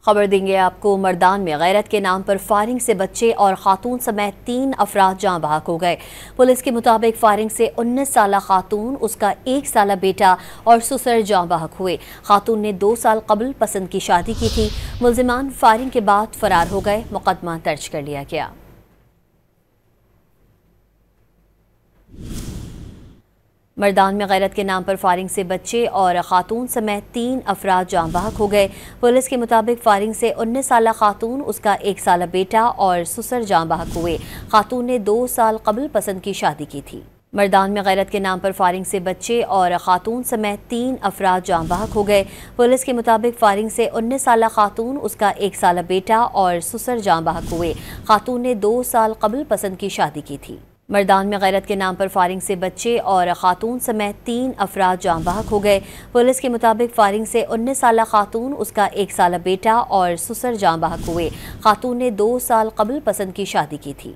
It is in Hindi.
खबर देंगे आपको। मर्दान में गैरत के नाम पर फायरिंग से बच्चे और खातून समेत 3 अफराद जाँ बहक हो गए। पुलिस के मुताबिक फायरिंग से 19 साला खातून, उसका 1 साला बेटा और ससुर जाँ बहक हुए। खातून ने 2 साल कबल पसंद की शादी की थी। मुल्जिमान फायरिंग के बाद फरार हो गए। मुकदमा दर्ज कर लिया गया। मर्दान में गैरत के नाम पर फायरिंग से बच्चे और खातून समेत 3 अफराद जाँ बहक हो गए। पुलिस के मुताबिक फायरिंग से 19 साला खातून, उसका 1 साला बेटा और ससुर जाँ बहक हुए। खातून ने 2 साल कबल पसंद की शादी की थी। मर्दान में गैरत के नाम पर फायरिंग से बच्चे और खातून समेत 3 अफराद जाँ बहक हो गए। पुलिस के मुताबिक फायरिंग से 19 साला खातून, उसका 1 साला बेटा और ससुर जाँ बहक हुए। खातून ने 2 साल कबल पसंद की शादी की थी। मर्दान में गैरत के नाम पर फायरिंग से बच्चे और खातून समेत 3 अफराद जाँ बहक हो गए। पुलिस के मुताबिक फायरिंग से 19 साला खातून, उसका 1 साला बेटा और ससुर जाँ बहक हुए। खातून ने 2 साल कबल पसंद की शादी की थी।